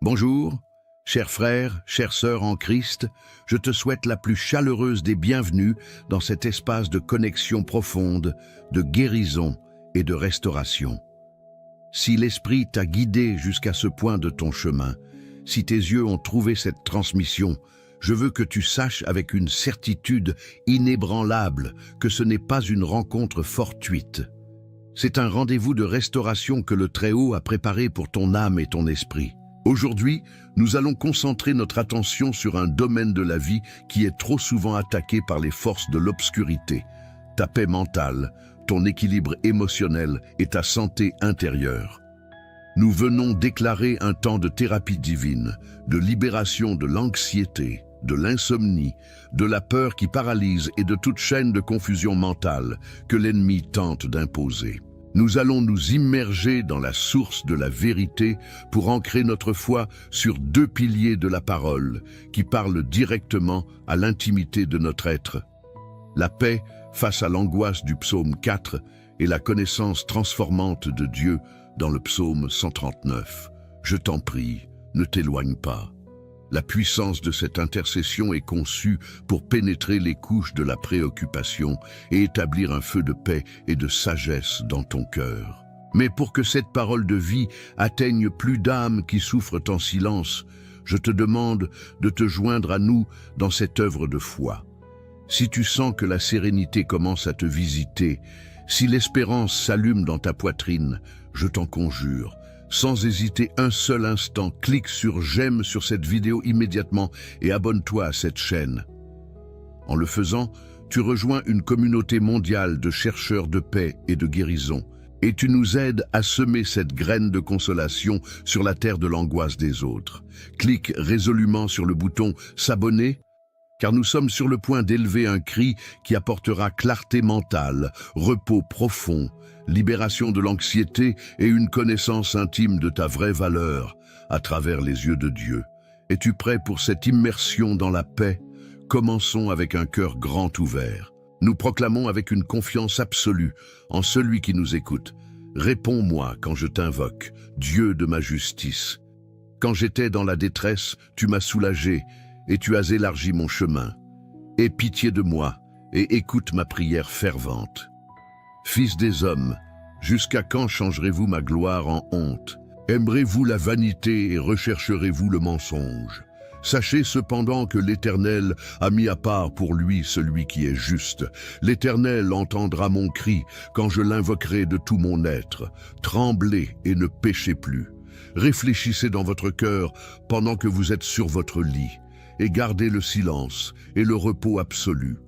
Bonjour, chers frères, chères sœurs en Christ, je te souhaite la plus chaleureuse des bienvenues dans cet espace de connexion profonde, de guérison et de restauration. Si l'Esprit t'a guidé jusqu'à ce point de ton chemin, si tes yeux ont trouvé cette transmission, je veux que tu saches avec une certitude inébranlable que ce n'est pas une rencontre fortuite. C'est un rendez-vous de restauration que le Très-Haut a préparé pour ton âme et ton esprit. Aujourd'hui, nous allons concentrer notre attention sur un domaine de la vie qui est trop souvent attaqué par les forces de l'obscurité, ta paix mentale, ton équilibre émotionnel et ta santé intérieure. Nous venons déclarer un temps de thérapie divine, de libération de l'anxiété, de l'insomnie, de la peur qui paralyse et de toute chaîne de confusion mentale que l'ennemi tente d'imposer. Nous allons nous immerger dans la source de la vérité pour ancrer notre foi sur deux piliers de la parole qui parlent directement à l'intimité de notre être. La paix face à l'angoisse du psaume 4 et la connaissance transformante de Dieu dans le psaume 139. Je t'en prie, ne t'éloigne pas. La puissance de cette intercession est conçue pour pénétrer les couches de la préoccupation et établir un feu de paix et de sagesse dans ton cœur. Mais pour que cette parole de vie atteigne plus d'âmes qui souffrent en silence, je te demande de te joindre à nous dans cette œuvre de foi. Si tu sens que la sérénité commence à te visiter, si l'espérance s'allume dans ta poitrine, je t'en conjure, sans hésiter un seul instant, clique sur j'aime sur cette vidéo immédiatement et abonne-toi à cette chaîne. En le faisant, tu rejoins une communauté mondiale de chercheurs de paix et de guérison, et tu nous aides à semer cette graine de consolation sur la terre de l'angoisse des autres. Clique résolument sur le bouton s'abonner, car nous sommes sur le point d'élever un cri qui apportera clarté mentale, repos profond, libération de l'anxiété et une connaissance intime de ta vraie valeur à travers les yeux de Dieu. Es-tu prêt pour cette immersion dans la paix? Commençons avec un cœur grand ouvert. Nous proclamons avec une confiance absolue en celui qui nous écoute. Réponds-moi quand je t'invoque, Dieu de ma justice. Quand j'étais dans la détresse, tu m'as soulagé et tu as élargi mon chemin. Aie pitié de moi et écoute ma prière fervente. Fils des hommes, jusqu'à quand changerez-vous ma gloire en honte? Aimerez-vous la vanité et rechercherez-vous le mensonge? Sachez cependant que l'Éternel a mis à part pour lui celui qui est juste. L'Éternel entendra mon cri quand je l'invoquerai de tout mon être. Tremblez et ne péchez plus. Réfléchissez dans votre cœur pendant que vous êtes sur votre lit, et gardez le silence et le repos absolu.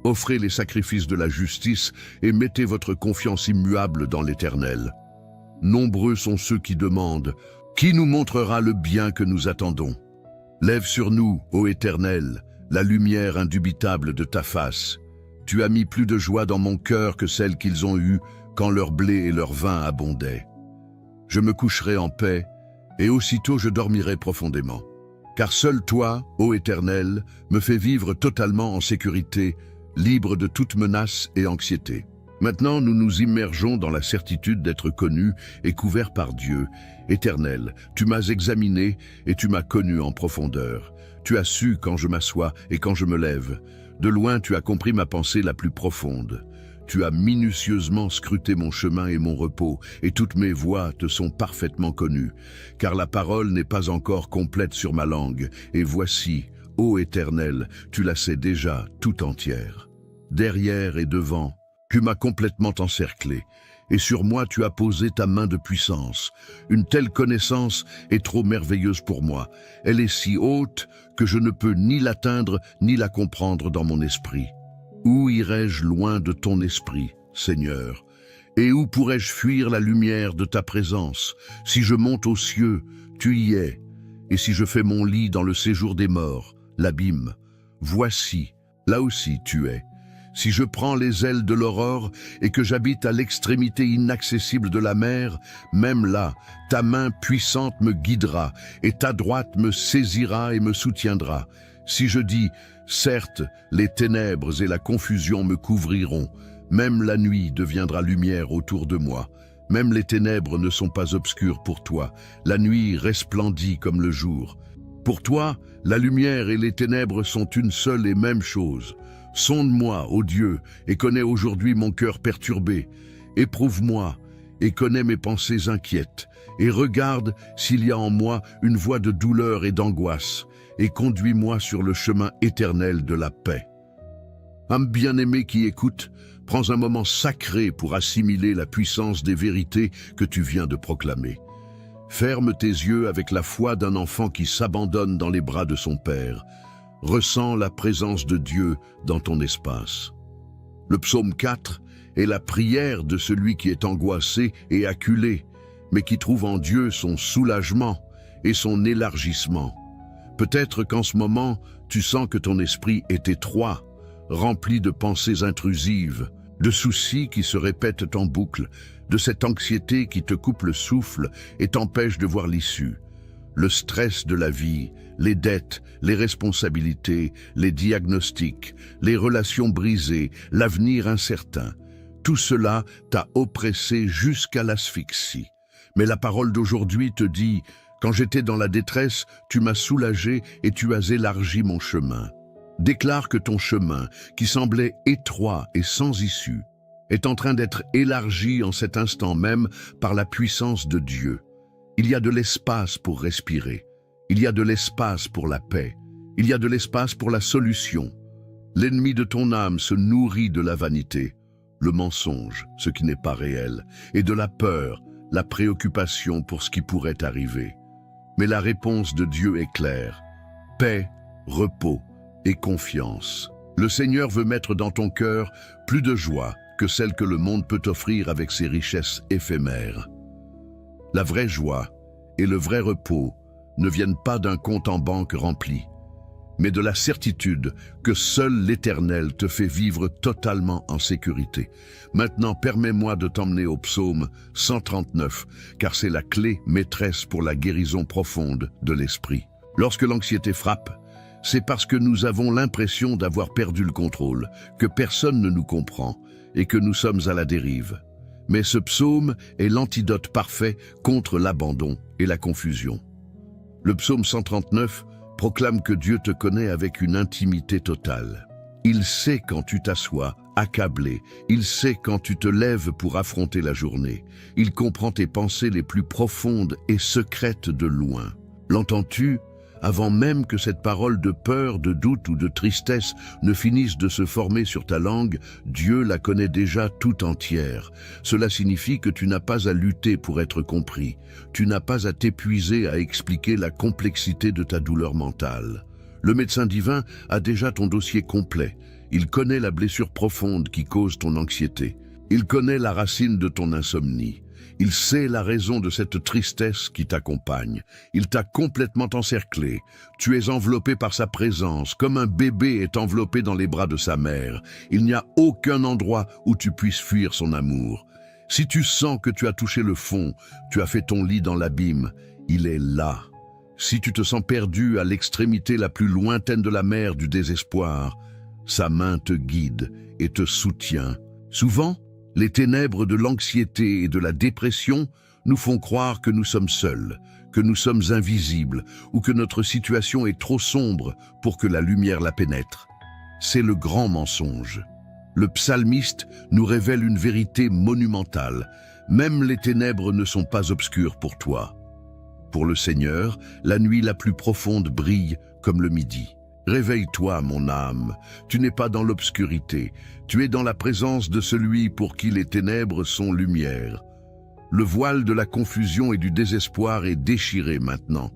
Offrez les sacrifices de la justice et mettez votre confiance immuable dans l'Éternel. Nombreux sont ceux qui demandent « Qui nous montrera le bien que nous attendons ?» Lève sur nous, ô Éternel, la lumière indubitable de ta face. Tu as mis plus de joie dans mon cœur que celle qu'ils ont eue quand leur blé et leur vin abondaient. Je me coucherai en paix et aussitôt je dormirai profondément. Car seul toi, ô Éternel, me fais vivre totalement en sécurité, libre de toute menace et anxiété. Maintenant, nous nous immergeons dans la certitude d'être connus et couverts par Dieu. Éternel, tu m'as examiné et tu m'as connu en profondeur. Tu as su quand je m'assois et quand je me lève. De loin, tu as compris ma pensée la plus profonde. Tu as minutieusement scruté mon chemin et mon repos, et toutes mes voies te sont parfaitement connues. Car la parole n'est pas encore complète sur ma langue, et voici, ô Éternel, tu la sais déjà tout entière. Derrière et devant, tu m'as complètement encerclé, et sur moi tu as posé ta main de puissance. Une telle connaissance est trop merveilleuse pour moi. Elle est si haute que je ne peux ni l'atteindre ni la comprendre dans mon esprit. Où irai-je loin de ton esprit, Seigneur? Et où pourrais-je fuir la lumière de ta présence? Si je monte aux cieux, tu y es. Et si je fais mon lit dans le séjour des morts, l'abîme, voici, là aussi tu es. Si je prends les ailes de l'aurore et que j'habite à l'extrémité inaccessible de la mer, même là, ta main puissante me guidera et ta droite me saisira et me soutiendra. Si je dis, certes, les ténèbres et la confusion me couvriront, même la nuit deviendra lumière autour de moi. Même les ténèbres ne sont pas obscures pour toi. La nuit resplendit comme le jour. Pour toi, la lumière et les ténèbres sont une seule et même chose. Sonde-moi, ô Dieu, et connais aujourd'hui mon cœur perturbé. Éprouve-moi et connais mes pensées inquiètes. Et regarde s'il y a en moi une voie de douleur et d'angoisse. Et conduis-moi sur le chemin éternel de la paix. Âme bien-aimée qui écoute, prends un moment sacré pour assimiler la puissance des vérités que tu viens de proclamer. Ferme tes yeux avec la foi d'un enfant qui s'abandonne dans les bras de son Père. Ressens la présence de Dieu dans ton espace. Le psaume 4 est la prière de celui qui est angoissé et acculé, mais qui trouve en Dieu son soulagement et son élargissement. Peut-être qu'en ce moment, tu sens que ton esprit est étroit, rempli de pensées intrusives, de soucis qui se répètent en boucle, de cette anxiété qui te coupe le souffle et t'empêche de voir l'issue. Le stress de la vie, les dettes, les responsabilités, les diagnostics, les relations brisées, l'avenir incertain, tout cela t'a oppressé jusqu'à l'asphyxie. Mais la parole d'aujourd'hui te dit « Quand j'étais dans la détresse, tu m'as soulagé et tu as élargi mon chemin ». Déclare que ton chemin, qui semblait étroit et sans issue, est en train d'être élargi en cet instant même par la puissance de Dieu. Il y a de l'espace pour respirer. Il y a de l'espace pour la paix. Il y a de l'espace pour la solution. L'ennemi de ton âme se nourrit de la vanité, le mensonge, ce qui n'est pas réel, et de la peur, la préoccupation pour ce qui pourrait arriver. Mais la réponse de Dieu est claire. Paix, repos et confiance. Le Seigneur veut mettre dans ton cœur plus de joie que celle que le monde peut offrir avec ses richesses éphémères. La vraie joie et le vrai repos ne viennent pas d'un compte en banque rempli, mais de la certitude que seul l'Éternel te fait vivre totalement en sécurité. Maintenant, permets-moi de t'emmener au psaume 139, car c'est la clé maîtresse pour la guérison profonde de l'esprit. Lorsque l'anxiété frappe, c'est parce que nous avons l'impression d'avoir perdu le contrôle, que personne ne nous comprend et que nous sommes à la dérive. Mais ce psaume est l'antidote parfait contre l'abandon et la confusion. Le psaume 139 proclame que Dieu te connaît avec une intimité totale. Il sait quand tu t'assois, accablé. Il sait quand tu te lèves pour affronter la journée. Il comprend tes pensées les plus profondes et secrètes de loin. L'entends-tu ? Avant même que cette parole de peur, de doute ou de tristesse ne finisse de se former sur ta langue, Dieu la connaît déjà tout entière. Cela signifie que tu n'as pas à lutter pour être compris. Tu n'as pas à t'épuiser à expliquer la complexité de ta douleur mentale. Le médecin divin a déjà ton dossier complet. Il connaît la blessure profonde qui cause ton anxiété. Il connaît la racine de ton insomnie. Il sait la raison de cette tristesse qui t'accompagne. Il t'a complètement encerclé. Tu es enveloppé par sa présence, comme un bébé est enveloppé dans les bras de sa mère. Il n'y a aucun endroit où tu puisses fuir son amour. Si tu sens que tu as touché le fond, tu as fait ton lit dans l'abîme, il est là. Si tu te sens perdu à l'extrémité la plus lointaine de la mer du désespoir, sa main te guide et te soutient. Souvent, les ténèbres de l'anxiété et de la dépression nous font croire que nous sommes seuls, que nous sommes invisibles ou que notre situation est trop sombre pour que la lumière la pénètre. C'est le grand mensonge. Le psalmiste nous révèle une vérité monumentale. Même les ténèbres ne sont pas obscures pour toi. Pour le Seigneur, la nuit la plus profonde brille comme le midi. Réveille-toi, mon âme, tu n'es pas dans l'obscurité, tu es dans la présence de celui pour qui les ténèbres sont lumière. Le voile de la confusion et du désespoir est déchiré maintenant.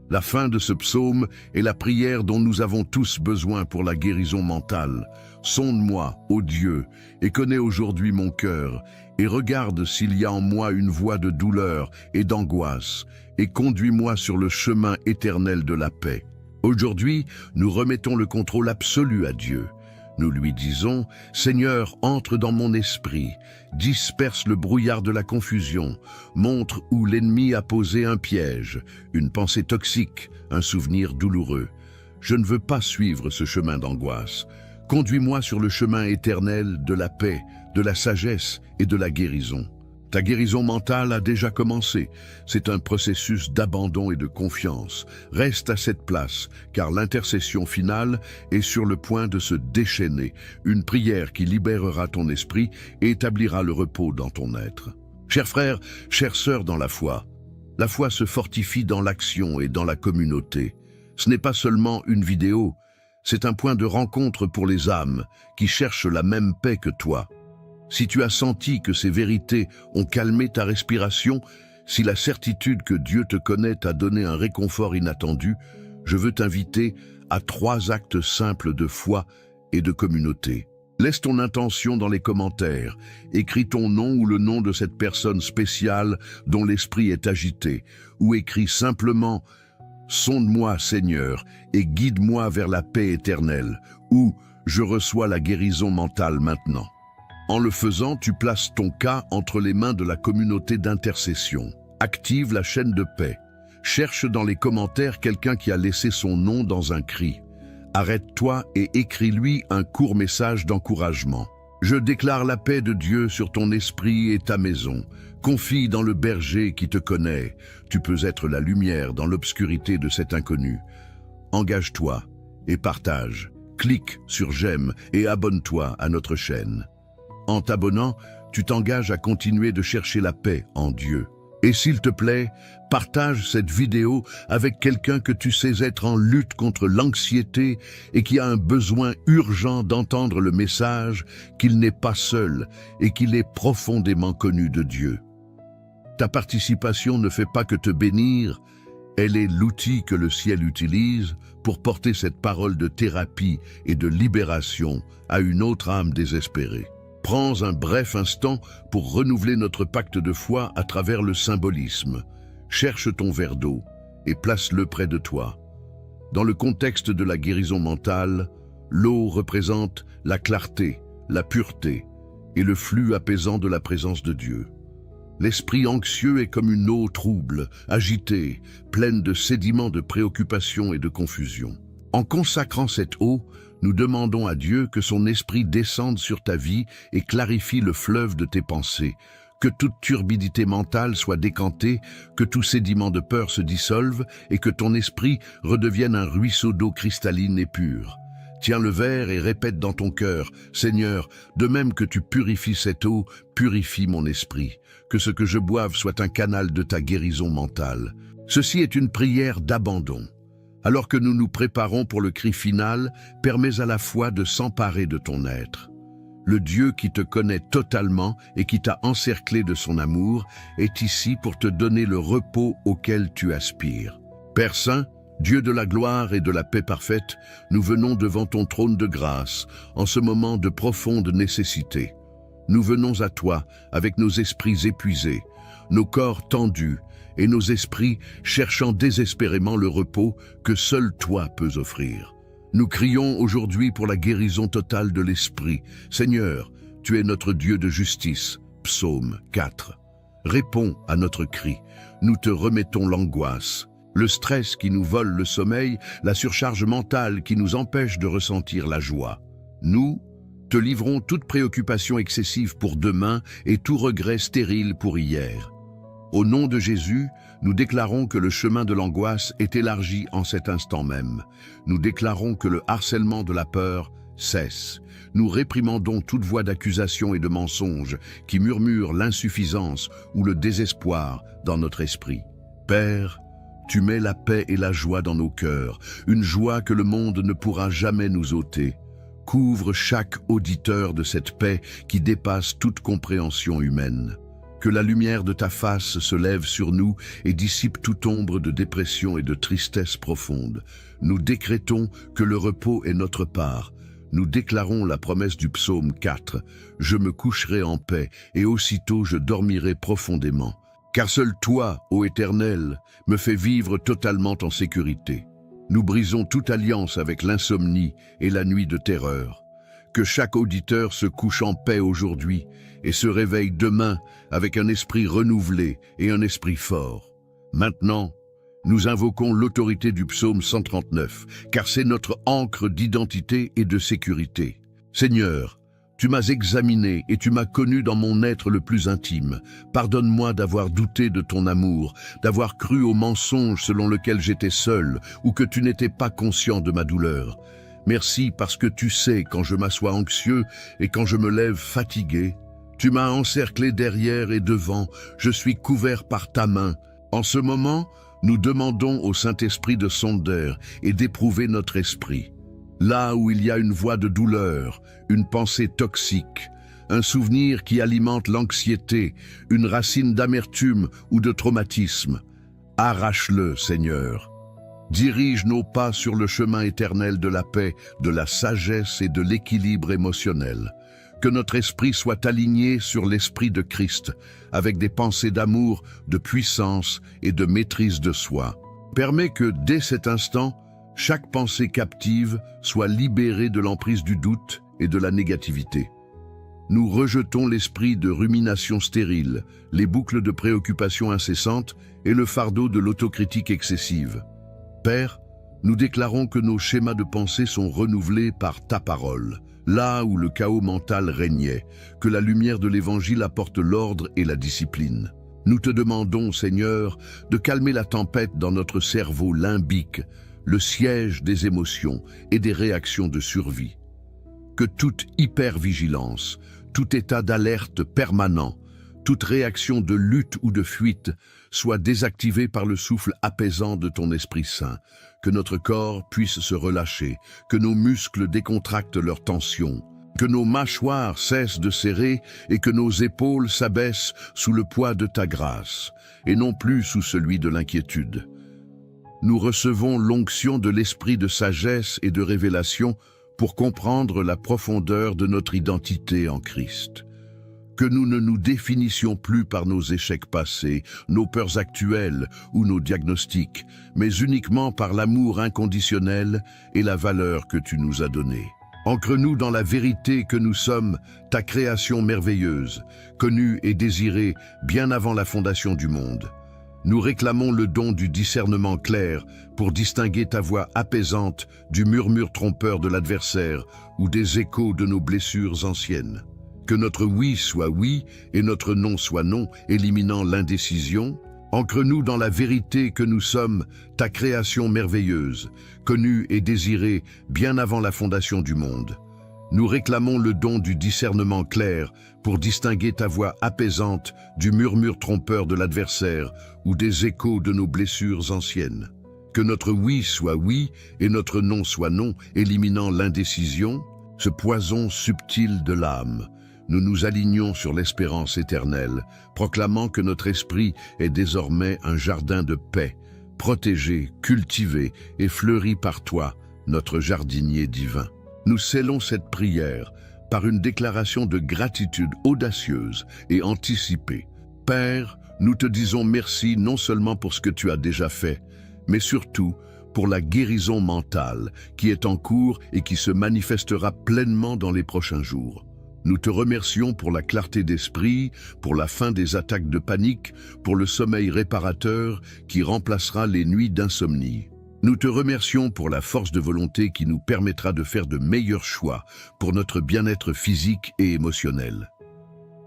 La fin de ce psaume est la prière dont nous avons tous besoin pour la guérison mentale. Sonde-moi, ô Dieu, et connais aujourd'hui mon cœur, et regarde s'il y a en moi une voie de douleur et d'angoisse, et conduis-moi sur le chemin éternel de la paix. Aujourd'hui, nous remettons le contrôle absolu à Dieu. Nous lui disons, « Seigneur, entre dans mon esprit, disperse le brouillard de la confusion, montre où l'ennemi a posé un piège, une pensée toxique, un souvenir douloureux. Je ne veux pas suivre ce chemin d'angoisse. Conduis-moi sur le chemin éternel de la paix, de la sagesse et de la guérison. » Ta guérison mentale a déjà commencé. C'est un processus d'abandon et de confiance. Reste à cette place, car l'intercession finale est sur le point de se déchaîner. Une prière qui libérera ton esprit et établira le repos dans ton être. Chers frères, chères sœurs dans la foi se fortifie dans l'action et dans la communauté. Ce n'est pas seulement une vidéo, c'est un point de rencontre pour les âmes qui cherchent la même paix que toi. Si tu as senti que ces vérités ont calmé ta respiration, si la certitude que Dieu te connaît t'a donné un réconfort inattendu, je veux t'inviter à 3 actes simples de foi et de communauté. Laisse ton intention dans les commentaires. Écris ton nom ou le nom de cette personne spéciale dont l'esprit est agité. Ou écris simplement « Sonde-moi, Seigneur, et guide-moi vers la paix éternelle » ou « Je reçois la guérison mentale maintenant ». En le faisant, tu places ton cas entre les mains de la communauté d'intercession. Active la chaîne de paix. Cherche dans les commentaires quelqu'un qui a laissé son nom dans un cri. Arrête-toi et écris-lui un court message d'encouragement. Je déclare la paix de Dieu sur ton esprit et ta maison. Confie dans le berger qui te connaît. Tu peux être la lumière dans l'obscurité de cet inconnu. Engage-toi et partage. Clique sur j'aime et abonne-toi à notre chaîne. En t'abonnant, tu t'engages à continuer de chercher la paix en Dieu. Et s'il te plaît, partage cette vidéo avec quelqu'un que tu sais être en lutte contre l'anxiété et qui a un besoin urgent d'entendre le message qu'il n'est pas seul et qu'il est profondément connu de Dieu. Ta participation ne fait pas que te bénir, elle est l'outil que le ciel utilise pour porter cette parole de thérapie et de libération à une autre âme désespérée. Prends un bref instant pour renouveler notre pacte de foi à travers le symbolisme. Cherche ton verre d'eau et place-le près de toi. Dans le contexte de la guérison mentale, l'eau représente la clarté, la pureté et le flux apaisant de la présence de Dieu. L'esprit anxieux est comme une eau trouble, agitée, pleine de sédiments de préoccupation et de confusion. En consacrant cette eau, nous demandons à Dieu que son esprit descende sur ta vie et clarifie le fleuve de tes pensées, que toute turbidité mentale soit décantée, que tout sédiment de peur se dissolve et que ton esprit redevienne un ruisseau d'eau cristalline et pure. Tiens le verre et répète dans ton cœur, « Seigneur, de même que tu purifies cette eau, purifie mon esprit. Que ce que je boive soit un canal de ta guérison mentale. » Ceci est une prière d'abandon. Alors que nous nous préparons pour le cri final, permets à la foi de s'emparer de ton être. Le Dieu qui te connaît totalement et qui t'a encerclé de son amour est ici pour te donner le repos auquel tu aspires. Père Saint, Dieu de la gloire et de la paix parfaite, nous venons devant ton trône de grâce en ce moment de profonde nécessité. Nous venons à toi avec nos esprits épuisés, nos corps tendus, et nos esprits cherchant désespérément le repos que seul toi peux offrir. Nous crions aujourd'hui pour la guérison totale de l'esprit. Seigneur, tu es notre Dieu de justice. Psaume 4. Réponds à notre cri. Nous te remettons l'angoisse, le stress qui nous vole le sommeil, la surcharge mentale qui nous empêche de ressentir la joie. Nous te livrons toute préoccupation excessive pour demain et tout regret stérile pour hier. Au nom de Jésus, nous déclarons que le chemin de l'angoisse est élargi en cet instant même. Nous déclarons que le harcèlement de la peur cesse. Nous réprimandons toute voix d'accusation et de mensonge qui murmure l'insuffisance ou le désespoir dans notre esprit. Père, tu mets la paix et la joie dans nos cœurs, une joie que le monde ne pourra jamais nous ôter. Couvre chaque auditeur de cette paix qui dépasse toute compréhension humaine. Que la lumière de ta face se lève sur nous et dissipe toute ombre de dépression et de tristesse profonde. Nous décrétons que le repos est notre part. Nous déclarons la promesse du psaume 4. « Je me coucherai en paix et aussitôt je dormirai profondément. Car seul toi, ô Éternel, me fais vivre totalement en sécurité. » Nous brisons toute alliance avec l'insomnie et la nuit de terreur. Que chaque auditeur se couche en paix aujourd'hui et se réveille demain avec un esprit renouvelé et un esprit fort. Maintenant, nous invoquons l'autorité du psaume 139, car c'est notre ancre d'identité et de sécurité. Seigneur, Tu m'as examiné et tu m'as connu dans mon être le plus intime. Pardonne-moi d'avoir douté de ton amour, d'avoir cru au mensonge selon lequel j'étais seul ou que tu n'étais pas conscient de ma douleur. Merci parce que tu sais quand je m'assois anxieux et quand je me lève fatigué. Tu m'as encerclé derrière et devant, je suis couvert par ta main. En ce moment, nous demandons au Saint-Esprit de sonder et d'éprouver notre esprit. Là où il y a une voix de douleur, une pensée toxique, un souvenir qui alimente l'anxiété, une racine d'amertume ou de traumatisme, arrache-le, Seigneur. Dirige nos pas sur le chemin éternel de la paix, de la sagesse et de l'équilibre émotionnel. Que notre esprit soit aligné sur l'esprit de Christ, avec des pensées d'amour, de puissance et de maîtrise de soi. Permets que, dès cet instant, chaque pensée captive soit libérée de l'emprise du doute et de la négativité. Nous rejetons l'esprit de rumination stérile, les boucles de préoccupation incessantes et le fardeau de l'autocritique excessive. Père, nous déclarons que nos schémas de pensée sont renouvelés par ta parole, là où le chaos mental régnait, que la lumière de l'Évangile apporte l'ordre et la discipline. Nous te demandons, Seigneur, de calmer la tempête dans notre cerveau limbique, le siège des émotions et des réactions de survie. Que toute hypervigilance, tout état d'alerte permanent, toute réaction de lutte ou de fuite soit désactivée par le souffle apaisant de ton Esprit Saint, que notre corps puisse se relâcher, que nos muscles décontractent leur tension, que nos mâchoires cessent de serrer et que nos épaules s'abaissent sous le poids de ta grâce, et non plus sous celui de l'inquiétude. Nous recevons l'onction de l'esprit de sagesse et de révélation pour comprendre la profondeur de notre identité en Christ. Que nous ne nous définissions plus par nos échecs passés, nos peurs actuelles ou nos diagnostics, mais uniquement par l'amour inconditionnel et la valeur que tu nous as donnée. Ancre-nous dans la vérité que nous sommes ta création merveilleuse, connue et désirée bien avant la fondation du monde. Nous réclamons le don du discernement clair pour distinguer ta voix apaisante du murmure trompeur de l'adversaire ou des échos de nos blessures anciennes. Que notre oui soit oui et notre non soit non, éliminant l'indécision. Ancre-nous dans la vérité que nous sommes ta création merveilleuse, connue et désirée bien avant la fondation du monde. Nous réclamons le don du discernement clair pour distinguer ta voix apaisante du murmure trompeur de l'adversaire ou des échos de nos blessures anciennes. Que notre oui soit oui et notre non soit non, éliminant l'indécision, ce poison subtil de l'âme. Nous nous alignons sur l'espérance éternelle, proclamant que notre esprit est désormais un jardin de paix, protégé, cultivé et fleuri par toi, notre jardinier divin. Nous scellons cette prière par une déclaration de gratitude audacieuse et anticipée. Père, nous te disons merci non seulement pour ce que tu as déjà fait, mais surtout pour la guérison mentale qui est en cours et qui se manifestera pleinement dans les prochains jours. Nous te remercions pour la clarté d'esprit, pour la fin des attaques de panique, pour le sommeil réparateur qui remplacera les nuits d'insomnie. Nous te remercions pour la force de volonté qui nous permettra de faire de meilleurs choix pour notre bien-être physique et émotionnel.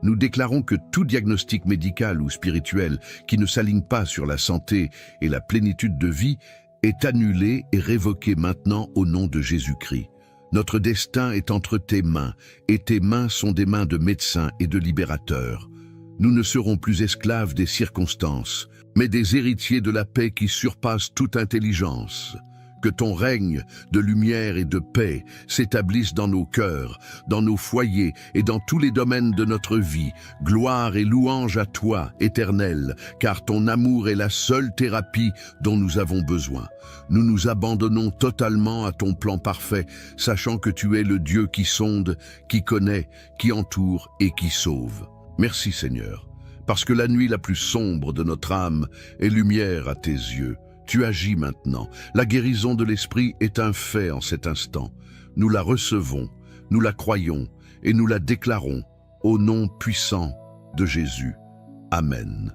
Nous déclarons que tout diagnostic médical ou spirituel qui ne s'aligne pas sur la santé et la plénitude de vie est annulé et révoqué maintenant au nom de Jésus-Christ. Notre destin est entre tes mains, et tes mains sont des mains de médecins et de libérateurs. Nous ne serons plus esclaves des circonstances, mais des héritiers de la paix qui surpasse toute intelligence. Que ton règne de lumière et de paix s'établisse dans nos cœurs, dans nos foyers et dans tous les domaines de notre vie. Gloire et louange à toi, Éternel, car ton amour est la seule thérapie dont nous avons besoin. Nous nous abandonnons totalement à ton plan parfait, sachant que tu es le Dieu qui sonde, qui connaît, qui entoure et qui sauve. Merci Seigneur, parce que la nuit la plus sombre de notre âme est lumière à tes yeux. Tu agis maintenant. La guérison de l'esprit est un fait en cet instant. Nous la recevons, nous la croyons et nous la déclarons au nom puissant de Jésus. Amen.